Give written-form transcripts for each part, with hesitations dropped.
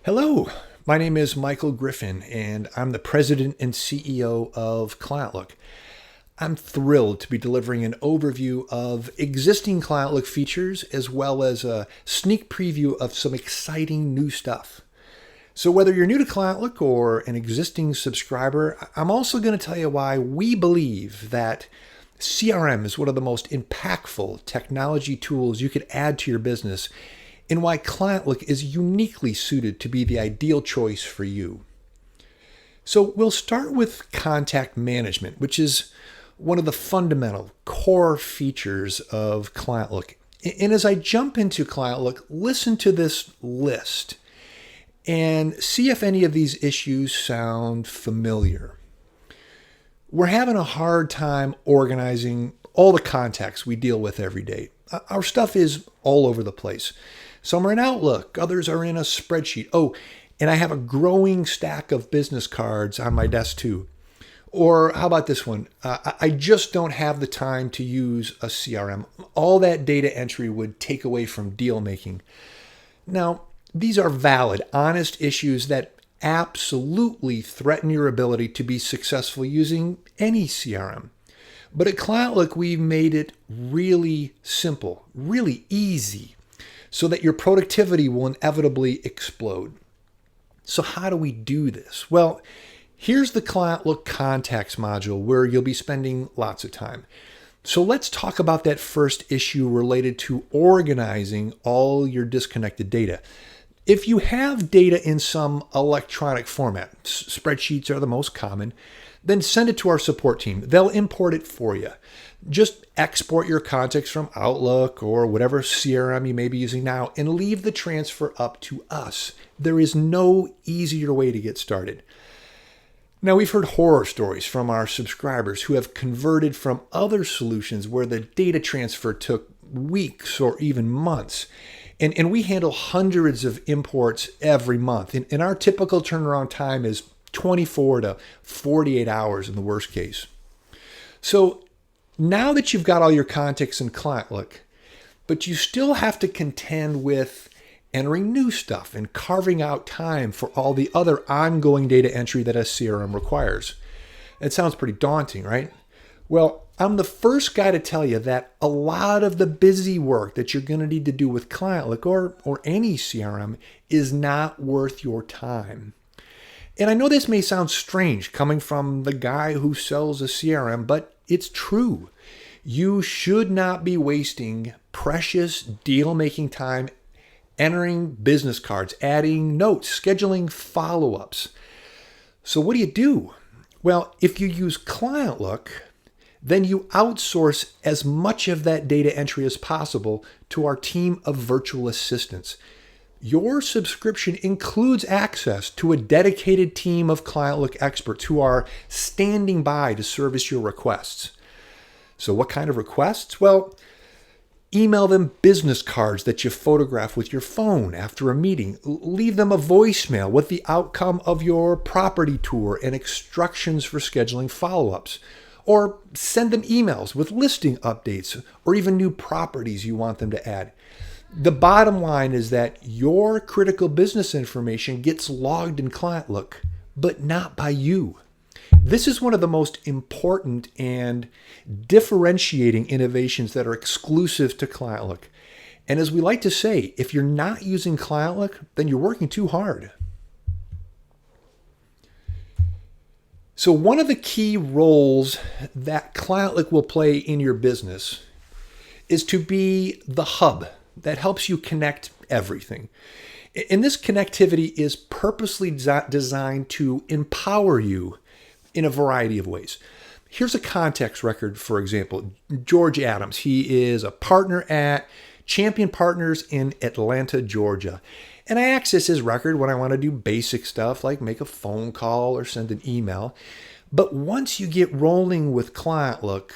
Hello, my name is Michael Griffin, and I'm the president and CEO of ClientLook. I'm thrilled to be delivering an overview of existing ClientLook features as well as a sneak preview of some exciting new stuff. So whether you're new to ClientLook or an existing subscriber, I'm also going to tell you why we believe that CRM is one of the most impactful technology tools you could add to your business and why ClientLook is uniquely suited to be the ideal choice for you. So we'll start with contact management, which is one of the fundamental core features of ClientLook. And as I jump into ClientLook, listen to this list and see if any of these issues sound familiar. We're having a hard time organizing all the contacts we deal with every day. Our stuff is all over the place. Some are in Outlook, others are in a spreadsheet. Oh, and I have a growing stack of business cards on my desk too. Or how about this one? I just don't have the time to use a CRM. All that data entry would take away from deal making. Now, these are valid, honest issues that absolutely threaten your ability to be successful using any CRM. But at ClientLook, we've made it really simple, really easy, so that your productivity will inevitably explode. So how do we do this? Well, here's the ClientLook Contacts module where you'll be spending lots of time. So let's talk about that first issue related to organizing all your disconnected data. If you have data in some electronic format, spreadsheets are the most common, then send it to our support team. They'll import it for you. Just export your contacts from Outlook or whatever CRM you may be using now and leave the transfer up to us. There is no easier way to get started. Now, we've heard horror stories from our subscribers who have converted from other solutions where the data transfer took weeks or even months. And we handle hundreds of imports every month. And our typical turnaround time is 24 to 48 hours in the worst case. So now that you've got all your contacts in ClientLook, but you still have to contend with entering new stuff and carving out time for all the other ongoing data entry that a CRM requires. It sounds pretty daunting, right? Well, I'm the first guy to tell you that a lot of the busy work that you're going to need to do with ClientLook or any CRM is not worth your time. And I know this may sound strange coming from the guy who sells a CRM, but it's true. You should not be wasting precious deal-making time entering business cards, adding notes, scheduling follow-ups. So what do? Well, if you use ClientLook, then you outsource as much of that data entry as possible to our team of virtual assistants. Your subscription includes access to a dedicated team of ClientLook experts who are standing by to service your requests. So what kind of requests? Well, email them business cards that you photograph with your phone after a meeting. Leave them a voicemail with the outcome of your property tour and instructions for scheduling follow-ups. Or send them emails with listing updates or even new properties you want them to add. The bottom line is that your critical business information gets logged in ClientLook, but not by you. This is one of the most important and differentiating innovations that are exclusive to ClientLook. And as we like to say, if you're not using ClientLook, then you're working too hard. So one of the key roles that ClientLook will play in your business is to be the hub that helps you connect everything. And this connectivity is purposely designed to empower you in a variety of ways. Here's a context record, for example. George Adams, he is a partner at Champion Partners in Atlanta, Georgia. And I access his record when I want to do basic stuff like make a phone call or send an email. But once you get rolling with ClientLook,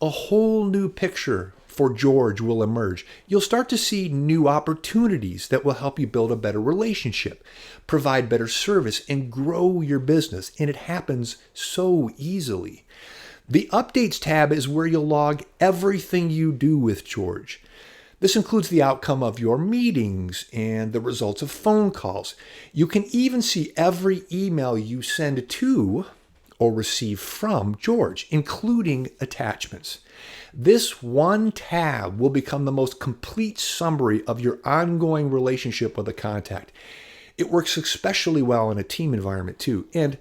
a whole new picture for George will emerge. You'll start to see new opportunities that will help you build a better relationship, provide better service, and grow your business. And it happens so easily. The Updates tab is where you'll log everything you do with George. This includes the outcome of your meetings and the results of phone calls. You can even see every email you send to or receive from George, including attachments. This one tab will become the most complete summary of your ongoing relationship with a contact. It works especially well in a team environment too. And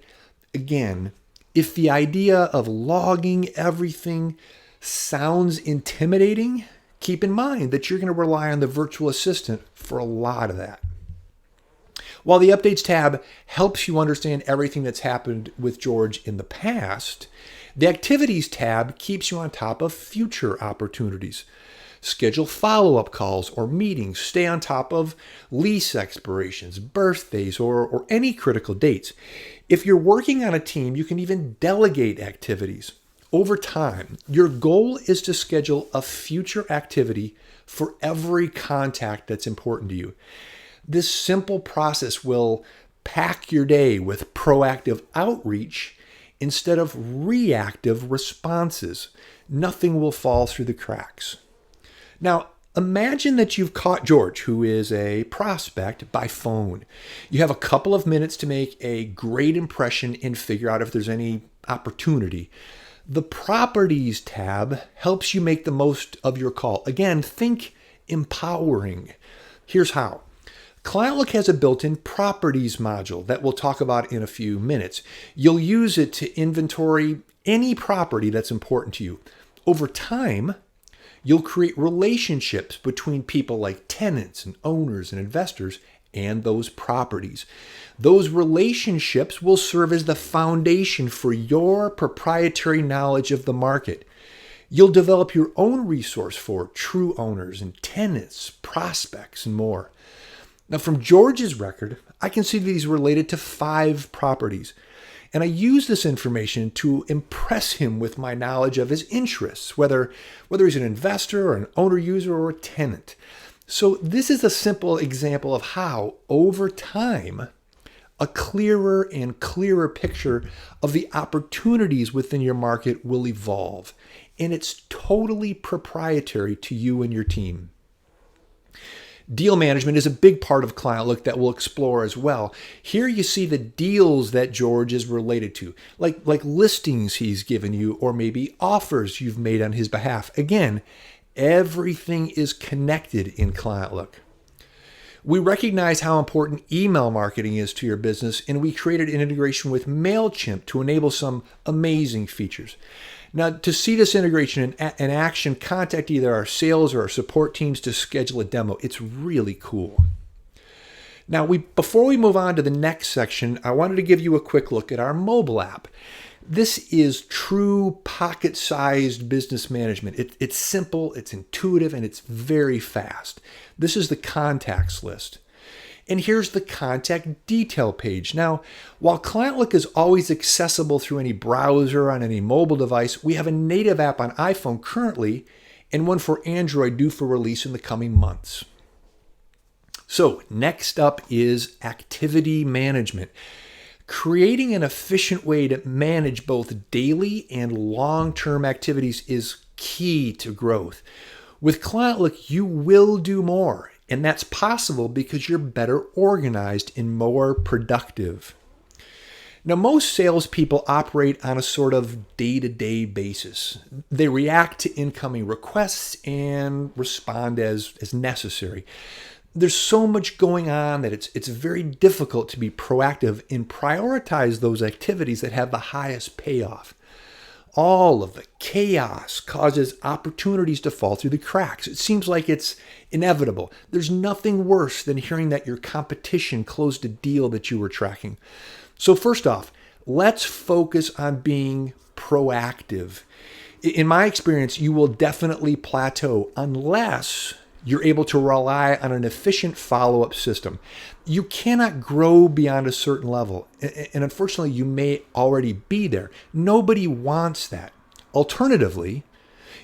again, if the idea of logging everything sounds intimidating, keep in mind that you're going to rely on the virtual assistant for a lot of that. While the Updates tab helps you understand everything that's happened with George in the past, the Activities tab keeps you on top of future opportunities. Schedule follow-up calls or meetings. Stay on top of lease expirations, birthdays, or any critical dates. If you're working on a team, you can even delegate activities. Over time, your goal is to schedule a future activity for every contact that's important to you. This simple process will pack your day with proactive outreach instead of reactive responses. Nothing will fall through the cracks. Now, imagine that you've caught George, who is a prospect, by phone. You have a couple of minutes to make a great impression and figure out if there's any opportunity. The Properties tab helps you make the most of your call. Again, think empowering. Here's how. ClientLook has a built-in properties module that we'll talk about in a few minutes. You'll use it to inventory any property that's important to you. Over time, you'll create relationships between people like tenants and owners and investors and those properties. Those relationships will serve as the foundation for your proprietary knowledge of the market. You'll develop your own resource for true owners and tenants, prospects, and more. Now, from George's record, I can see that he's related to 5 properties. And I use this information to impress him with my knowledge of his interests, whether he's an investor or an owner user or a tenant. So this is a simple example of how, over time, a clearer and clearer picture of the opportunities within your market will evolve. And it's totally proprietary to you and your team. Deal management is a big part of ClientLook that we'll explore as well. Here you see the deals that George is related to, like listings he's given you or maybe offers you've made on his behalf. Again, everything is connected in ClientLook. We recognize how important email marketing is to your business, and we created an integration with MailChimp to enable some amazing features. Now, to see this integration in action, contact either our sales or our support teams to schedule a demo. It's really cool. Now, before we move on to the next section, I wanted to give you a quick look at our mobile app. This is true pocket-sized business management. It's simple, it's intuitive, and it's very fast. This is the contacts list. And here's the contact detail page. Now, while ClientLook is always accessible through any browser on any mobile device, we have a native app on iPhone currently and one for Android due for release in the coming months. So next up is activity management. Creating an efficient way to manage both daily and long-term activities is key to growth. With ClientLook, you will do more. And that's possible because you're better organized and more productive. Now, most salespeople operate on a sort of day-to-day basis. They react to incoming requests and respond as necessary. There's so much going on that it's very difficult to be proactive and prioritize those activities that have the highest payoff. All of the chaos causes opportunities to fall through the cracks. It seems like it's inevitable. There's nothing worse than hearing that your competition closed a deal that you were tracking. So first off, let's focus on being proactive. In my experience, you will definitely plateau unless you're able to rely on an efficient follow-up system. You cannot grow beyond a certain level. And unfortunately, you may already be there. Nobody wants that. Alternatively,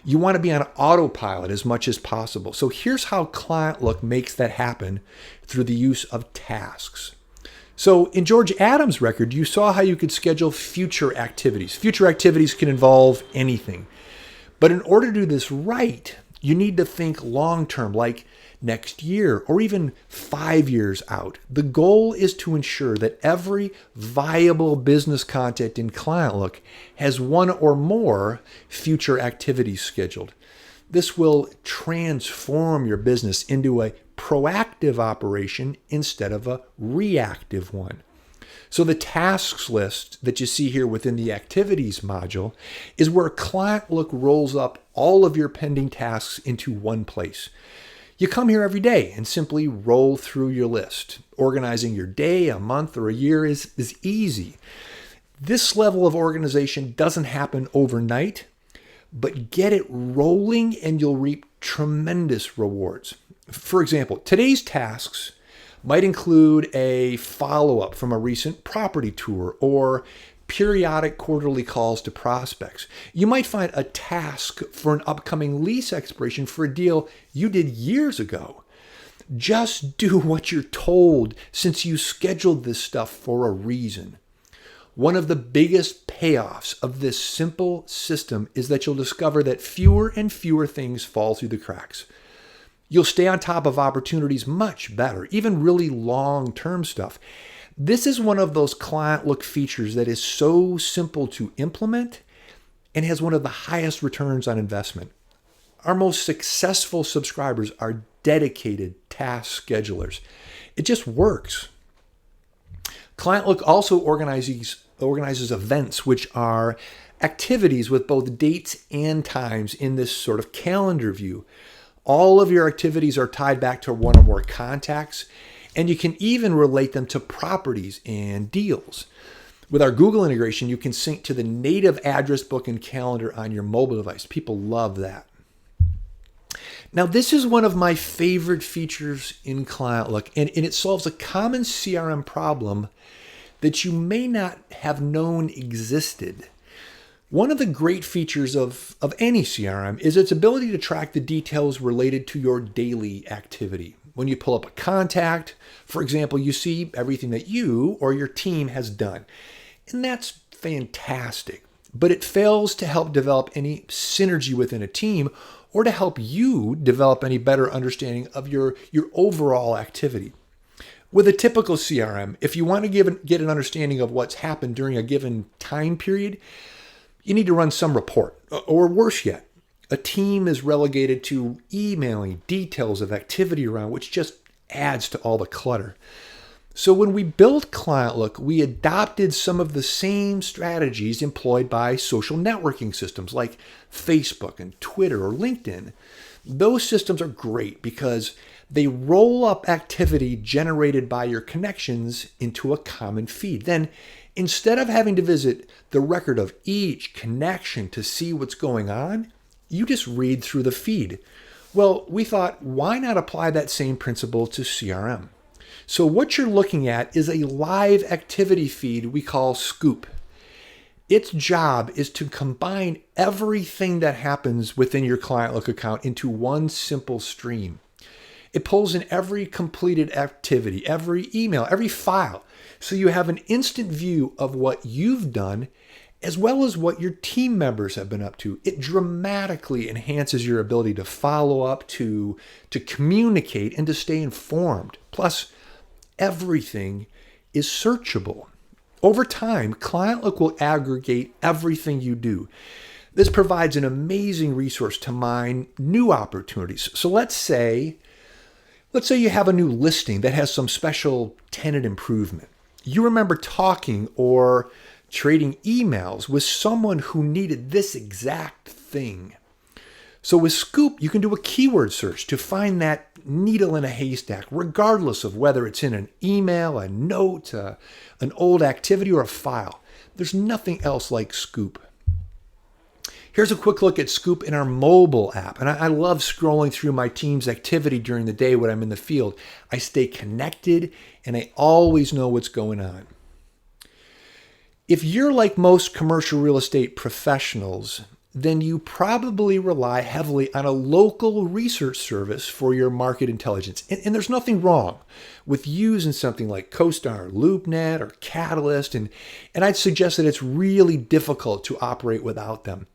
you want to be on autopilot as much as possible. So here's how ClientLook makes that happen through the use of tasks. So in George Adams' record, you saw how you could schedule future activities. Future activities can involve anything. But in order to do this right, You need to think long term, like next year or even 5 years out. The goal is to ensure that every viable business content in ClientLook has one or more future activities scheduled. This will transform your business into a proactive operation instead of a reactive one. So the tasks list that you see here within the activities module is where ClientLook rolls up all of your pending tasks into one place. You come here every day and simply roll through your list. Organizing your day, a month, or a year is easy. This level of organization doesn't happen overnight, but get it rolling and you'll reap tremendous rewards. For example, today's tasks might include a follow-up from a recent property tour or periodic quarterly calls to prospects. You might find a task for an upcoming lease expiration for a deal you did years ago. Just do what you're told since you scheduled this stuff for a reason. One of the biggest payoffs of this simple system is that you'll discover that fewer and fewer things fall through the cracks. You'll stay on top of opportunities much better, even really long-term stuff. This is one of those ClientLook features that is so simple to implement and has one of the highest returns on investment. Our most successful subscribers are dedicated task schedulers. It just works. ClientLook also organizes events, which are activities with both dates and times in this sort of calendar view. All of your activities are tied back to one or more contacts, and you can even relate them to properties and deals. With our Google integration, you can sync to the native address book and calendar on your mobile device. People love that. Now, this is one of my favorite features in ClientLook, and it solves a common CRM problem that you may not have known existed. One of the great features of any CRM is its ability to track the details related to your daily activity. When you pull up a contact, for example, you see everything that you or your team has done. And that's fantastic. But it fails to help develop any synergy within a team or to help you develop any better understanding of your overall activity. With a typical CRM, if you want to get an understanding of what's happened during a given time period, you need to run some report. Or worse yet, a team is relegated to emailing details of activity around, which just adds to all the clutter. So when we built ClientLook, we adopted some of the same strategies employed by social networking systems like Facebook and Twitter or LinkedIn. Those systems are great because they roll up activity generated by your connections into a common feed. Then, instead of having to visit the record of each connection to see what's going on, you just read through the feed. Well, we thought, why not apply that same principle to CRM? So what you're looking at is a live activity feed we call Scoop. Its job is to combine everything that happens within your ClientLook account into one simple stream. It pulls in every completed activity, every email, every file, so you have an instant view of what you've done as well as what your team members have been up to. It dramatically enhances your ability to follow up, to communicate, and to stay informed. Plus, everything is searchable. Over time, ClientLook will aggregate everything you do. This provides an amazing resource to mine new opportunities. So let's say you have a new listing that has some special tenant improvement. You remember talking or trading emails with someone who needed this exact thing. So with Scoop, you can do a keyword search to find that needle in a haystack, regardless of whether it's in an email, a note, an old activity, or a file. There's nothing else like Scoop. Here's a quick look at Scoop in our mobile app. And I love scrolling through my team's activity during the day when I'm in the field. I stay connected and I always know what's going on. If you're like most commercial real estate professionals, then you probably rely heavily on a local research service for your market intelligence. And there's nothing wrong with using something like CoStar, LoopNet, or Catalyst. And I'd suggest that it's really difficult to operate without them.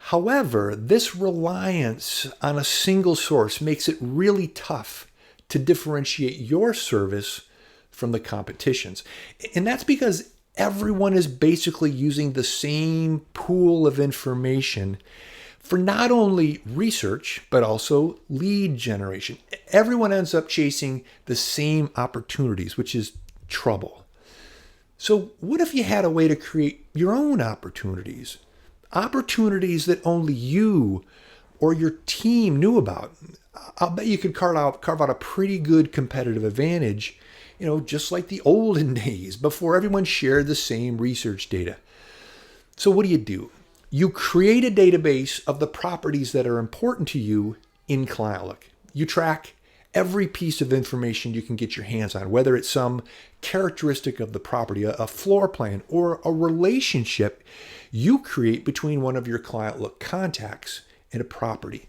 However, this reliance on a single source makes it really tough to differentiate your service from the competition's. And that's because everyone is basically using the same pool of information for not only research, but also lead generation. Everyone ends up chasing the same opportunities, which is trouble. So what if you had a way to create your own opportunities? Opportunities that only you or your team knew about. I'll bet you could carve out a pretty good competitive advantage, just like the olden days before everyone shared the same research data. So what do? You create a database of the properties that are important to you in ClientLook. You track every piece of information you can get your hands on, whether it's some characteristic of the property, a floor plan, or a relationship you create between one of your ClientLook contacts and a property.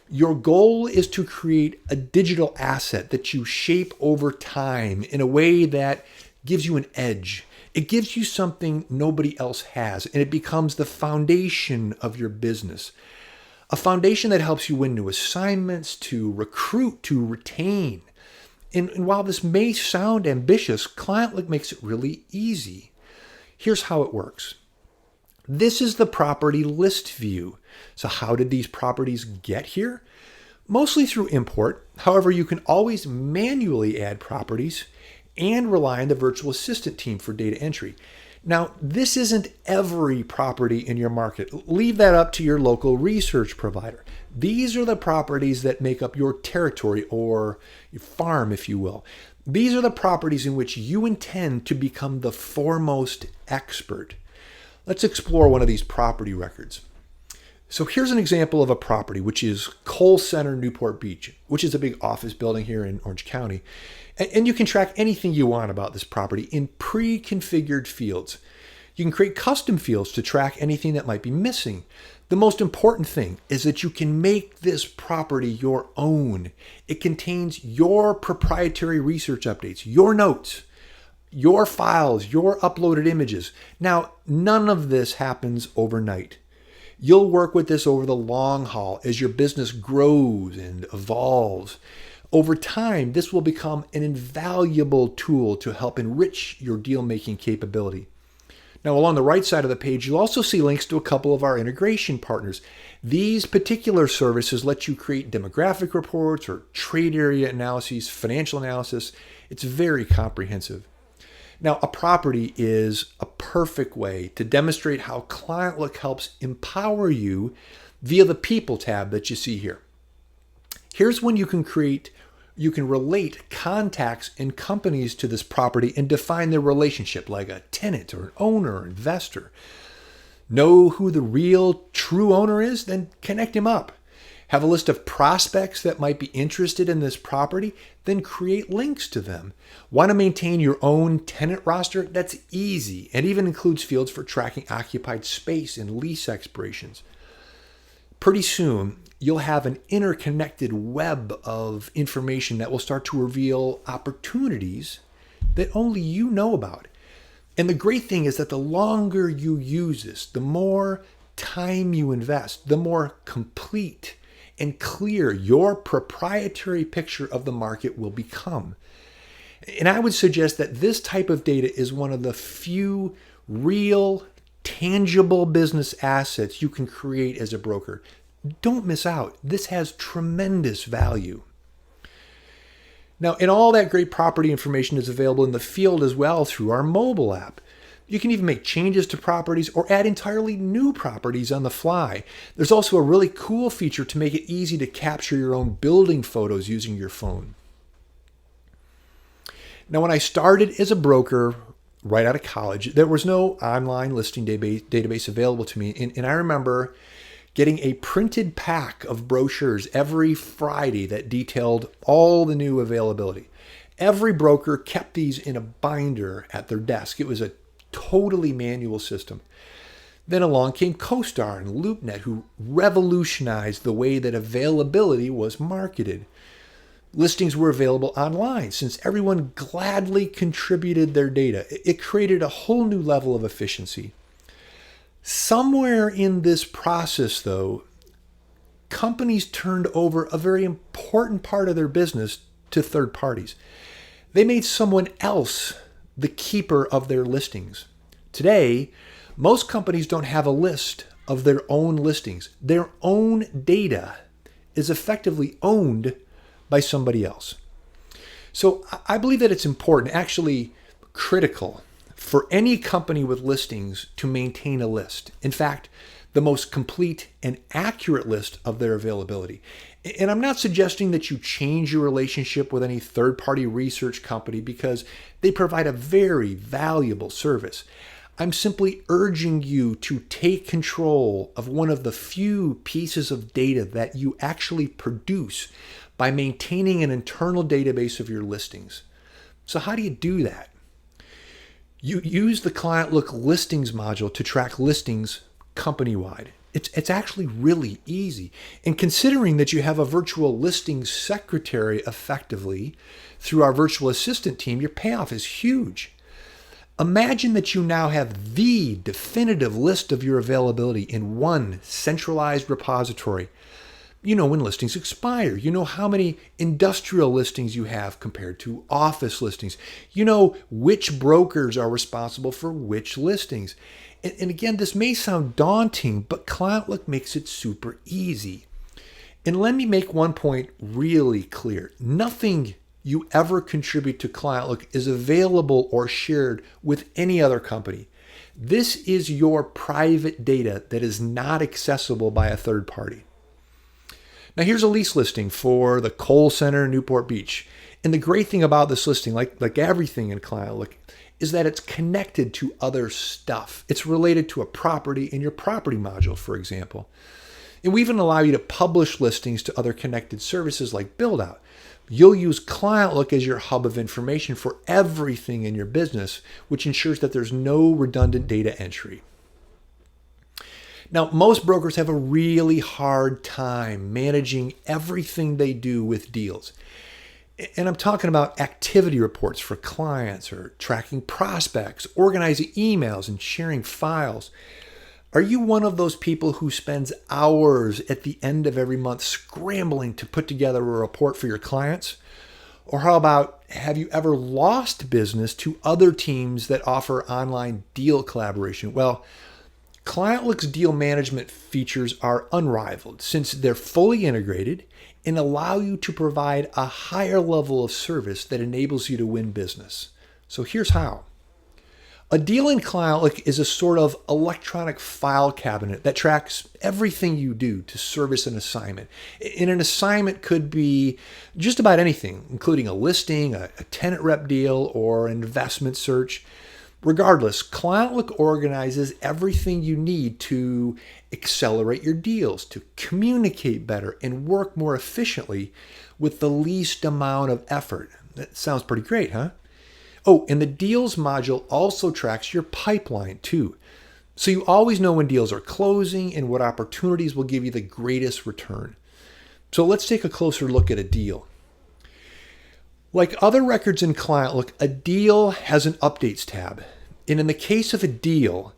Your goal is to create a digital asset that you shape over time in a way that gives you an edge. It gives you something nobody else has, and it becomes the foundation of your business. A foundation that helps you win new assignments, to recruit, to retain. And while this may sound ambitious, ClientLook makes it really easy. Here's how it works. This is the property list view. So how did these properties get here? Mostly through import. However, you can always manually add properties and rely on the virtual assistant team for data entry. Now, this isn't every property in your market. Leave that up to your local research provider. These are the properties that make up your territory or your farm, if you will. These are the properties in which you intend to become the foremost expert. Let's explore one of these property records. So here's an example of a property, which is Cole Center, Newport Beach, which is a big office building here in Orange County. And you can track anything you want about this property in pre-configured fields. You can create custom fields to track anything that might be missing. The most important thing is that you can make this property your own. It contains your proprietary research updates, your notes, your files, your uploaded images. Now, none of this happens overnight. You'll work with this over the long haul as your business grows and evolves. Over time, this will become an invaluable tool to help enrich your deal-making capability. Now, along the right side of the page, you'll also see links to a couple of our integration partners. These particular services let you create demographic reports or trade area analyses, financial analysis. It's very comprehensive. Now, a property is a perfect way to demonstrate how ClientLook helps empower you via the People tab that you see here. Here's when you can relate contacts and companies to this property and define their relationship, like a tenant or an owner or investor. Know who the real true owner is? Then connect him up. Have a list of prospects that might be interested in this property? Then create links to them. Want to maintain your own tenant roster? That's easy, and even includes fields for tracking occupied space and lease expirations. Pretty soon, you'll have an interconnected web of information that will start to reveal opportunities that only you know about. And the great thing is that the longer you use this, the more time you invest, the more complete and clear your proprietary picture of the market will become. And I would suggest that this type of data is one of the few real, tangible business assets you can create as a broker. Don't miss out. This has tremendous value. Now, and all that great property information is available in the field as well through our mobile app. You can even make changes to properties or add entirely new properties on the fly. There's also a really cool feature to make it easy to capture your own building photos using your phone. Now, when I started as a broker right out of college, there was no online listing database available to me. And I remember getting a printed pack of brochures every Friday that detailed all the new availability. Every broker kept these in a binder at their desk. It was a totally manual system. Then along came CoStar and LoopNet, who revolutionized the way that availability was marketed. Listings were available online since everyone gladly contributed their data. It created a whole new level of efficiency. Somewhere in this process, though, companies turned over a very important part of their business to third parties. They made someone else the keeper of their listings. Today, most companies don't have a list of their own listings. Their own data is effectively owned by somebody else. So I believe that it's important, actually critical, for any company with listings to maintain a list. In fact, the most complete and accurate list of their availability. And I'm not suggesting that you change your relationship with any third-party research company because they provide a very valuable service. I'm simply urging you to take control of one of the few pieces of data that you actually produce by maintaining an internal database of your listings. So how do you do that? You use the ClientLook listings module to track listings company-wide. It's actually really easy. And considering that you have a virtual listings secretary effectively through our virtual assistant team, your payoff is huge. Imagine that you now have the definitive list of your availability in one centralized repository. You know when listings expire. You know how many industrial listings you have compared to office listings. You know which brokers are responsible for which listings. And again, this may sound daunting, but ClientLook makes it super easy. And let me make one point really clear. Nothing you ever contribute to ClientLook is available or shared with any other company. This is your private data that is not accessible by a third party. Now here's a lease listing for the Kohl Center in Newport Beach. And the great thing about this listing, like everything in ClientLook, is that it's connected to other stuff. It's related to a property in your property module, for example. And we even allow you to publish listings to other connected services like BuildOut. You'll use ClientLook as your hub of information for everything in your business, which ensures that there's no redundant data entry. Now, most brokers have a really hard time managing everything they do with deals. And I'm talking about activity reports for clients or tracking prospects, organizing emails, and sharing files. Are you one of those people who spends hours at the end of every month scrambling to put together a report for your clients? Or how about, have you ever lost business to other teams that offer online deal collaboration? Well, ClientLook's deal management features are unrivaled since they're fully integrated and allow you to provide a higher level of service that enables you to win business. So here's how. A deal in ClientLook is a sort of electronic file cabinet that tracks everything you do to service an assignment. And an assignment could be just about anything, including a listing, a tenant rep deal, or an investment search. Regardless, ClientLook organizes everything you need to accelerate your deals, to communicate better, and work more efficiently with the least amount of effort. That sounds pretty great, huh? Oh, and the deals module also tracks your pipeline too. So you always know when deals are closing and what opportunities will give you the greatest return. So let's take a closer look at a deal. Like other records in ClientLook, a deal has an updates tab. And in the case of a deal,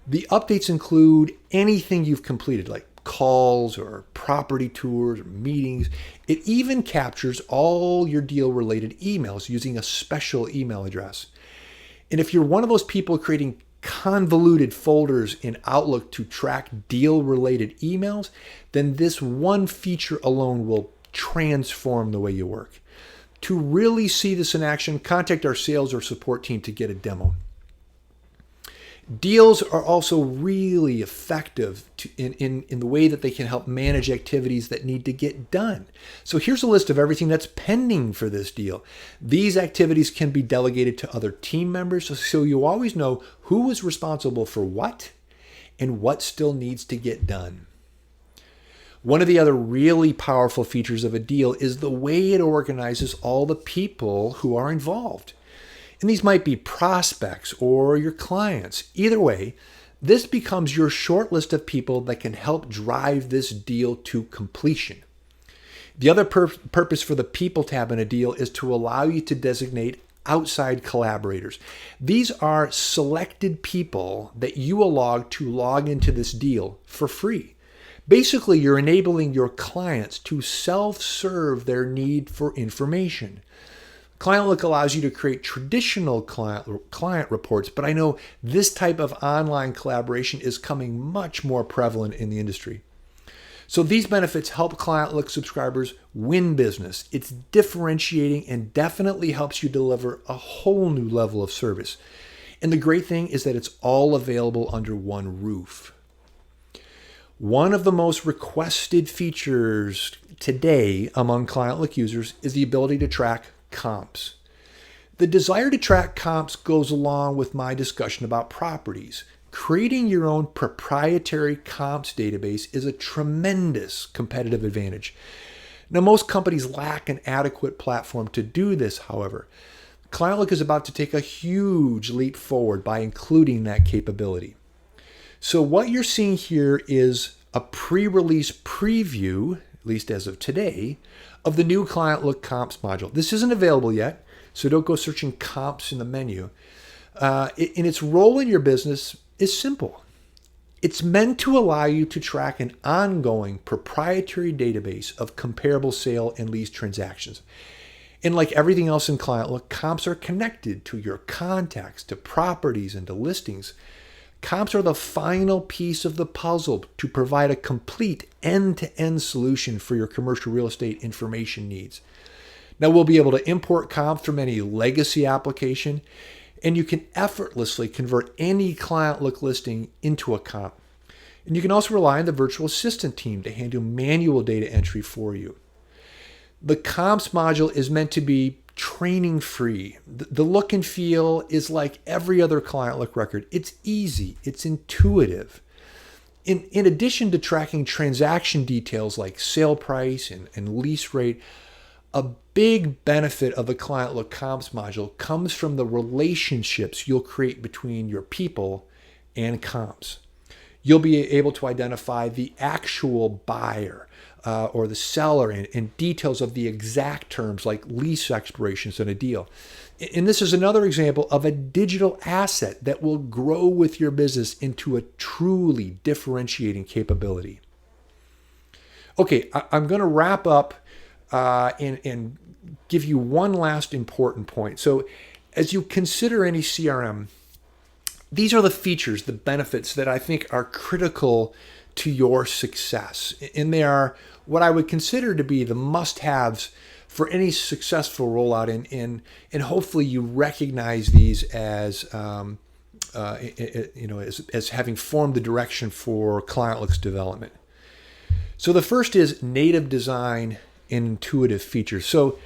the updates include anything you've completed, like calls or property tours or meetings. It even captures all your deal-related emails using a special email address. And if you're one of those people creating convoluted folders in Outlook to track deal-related emails, then this one feature alone will transform the way you work. To really see this in action, contact our sales or support team to get a demo. Deals are also really effective in the way that they can help manage activities that need to get done. So here's a list of everything that's pending for this deal. These activities can be delegated to other team members, so you always know who is responsible for what and what still needs to get done. One of the other really powerful features of a deal is the way it organizes all the people who are involved. And these might be prospects or your clients. Either way, this becomes your short list of people that can help drive this deal to completion. The other purpose for the People tab in a deal is to allow you to designate outside collaborators. These are selected people that you allow to log into this deal for free. Basically, you're enabling your clients to self-serve their need for information. ClientLook allows you to create traditional client reports, but I know this type of online collaboration is becoming much more prevalent in the industry. So these benefits help ClientLook subscribers win business. It's differentiating and definitely helps you deliver a whole new level of service. And the great thing is that it's all available under one roof. One of the most requested features today among ClientLook users is the ability to track comps. The desire to track comps goes along with my discussion about properties. Creating your own proprietary comps database is a tremendous competitive advantage. Now, most companies lack an adequate platform to do this, however. ClientLook is about to take a huge leap forward by including that capability. So what you're seeing here is a pre-release preview, at least as of today, of the new ClientLook Comps module. This isn't available yet, so don't go searching comps in the menu. And its role in your business is simple. It's meant to allow you to track an ongoing proprietary database of comparable sale and lease transactions. And like everything else in ClientLook, comps are connected to your contacts, to properties, and to listings. Comps are the final piece of the puzzle to provide a complete end-to-end solution for your commercial real estate information needs. Now, we'll be able to import comps from any legacy application, and you can effortlessly convert any ClientLook listing into a comp. And you can also rely on the virtual assistant team to handle manual data entry for you. The comps module is meant to be training free. The look and feel is like every other ClientLook record. It's easy, it's intuitive. In addition to tracking transaction details like sale price and lease rate, a big benefit of the ClientLook Comps module comes from the relationships you'll create between your people and comps. You'll be able to identify the actual buyer or the seller and details of the exact terms like lease expirations in a deal. And this is another example of a digital asset that will grow with your business into a truly differentiating capability. Okay, I'm going to wrap up and give you one last important point. So as you consider any CRM, these are the features, the benefits that I think are critical to your success. And they are what I would consider to be the must-haves for any successful rollout. And hopefully you recognize these as as having formed the direction for ClientLook's development. So the first is native design and intuitive features. So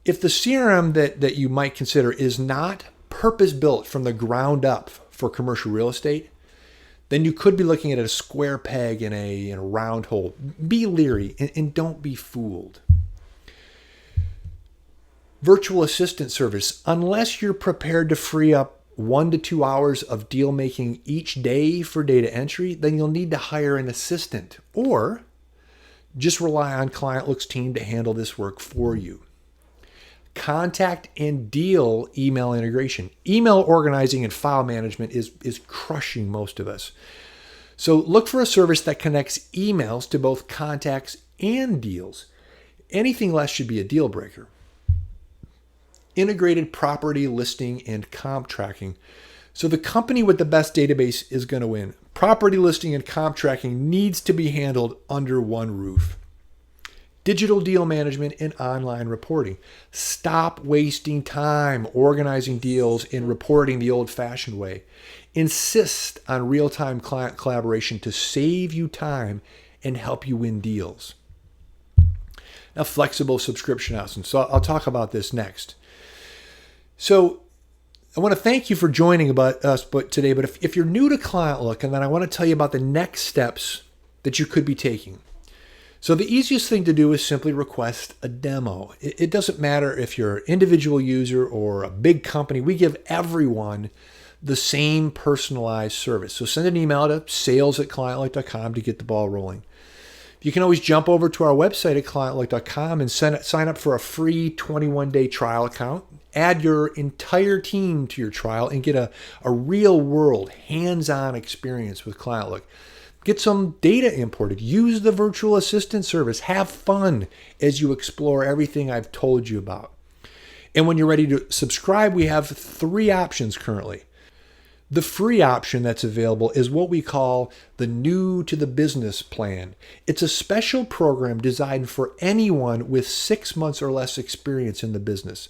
if the CRM that you might consider is not purpose-built from the ground up for commercial real estate, then you could be looking at a square peg in a round hole. Be leery and don't be fooled. Virtual assistant service. Unless you're prepared to free up 1 to 2 hours of deal making each day for data entry, then you'll need to hire an assistant or just rely on ClientLook's team to handle this work for you. Contact and deal email integration. Email organizing and file management is crushing most of us. So look for a service that connects emails to both contacts and deals. Anything less should be a deal breaker. Integrated property listing and comp tracking. So the company with the best database is going to win. Property listing and comp tracking needs to be handled under one roof. Digital deal management and online reporting. Stop wasting time organizing deals and reporting the old-fashioned way. Insist on real-time client collaboration to save you time and help you win deals. Now, flexible subscription options. So I'll talk about this next. So I want to thank you for joining us today. But if you're new to ClientLook, and then I want to tell you about the next steps that you could be taking. So the easiest thing to do is simply request a demo. It doesn't matter if you're an individual user or a big company. We give everyone the same personalized service. So send an email to sales@clientlook.com to get the ball rolling. You can always jump over to our website at clientlook.com and sign up for a free 21-day trial account. Add your entire team to your trial and get a real world, hands-on experience with ClientLook. Get some data imported. Use the virtual assistant service. Have fun as you explore everything I've told you about. And when you're ready to subscribe, we have 3 options currently. The free option that's available is what we call the New to the Business plan. It's a special program designed for anyone with 6 months or less experience in the business.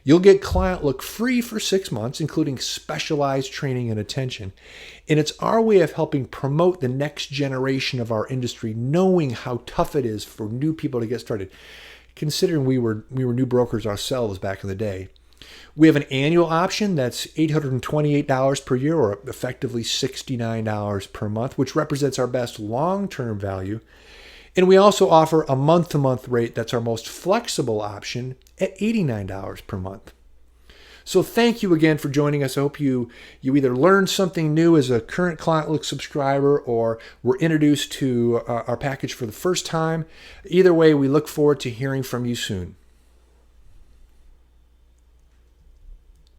You'll get ClientLook free for 6 months, including specialized training and attention. And it's our way of helping promote the next generation of our industry, knowing how tough it is for new people to get started, considering we were new brokers ourselves back in the day. We have an annual option that's $828 per year, or effectively $69 per month, which represents our best long-term value. And we also offer a month-to-month rate that's our most flexible option at $89 per month. So thank you again for joining us. I hope you either learned something new as a current ClientLook subscriber or were introduced to our package for the first time. Either way, we look forward to hearing from you soon.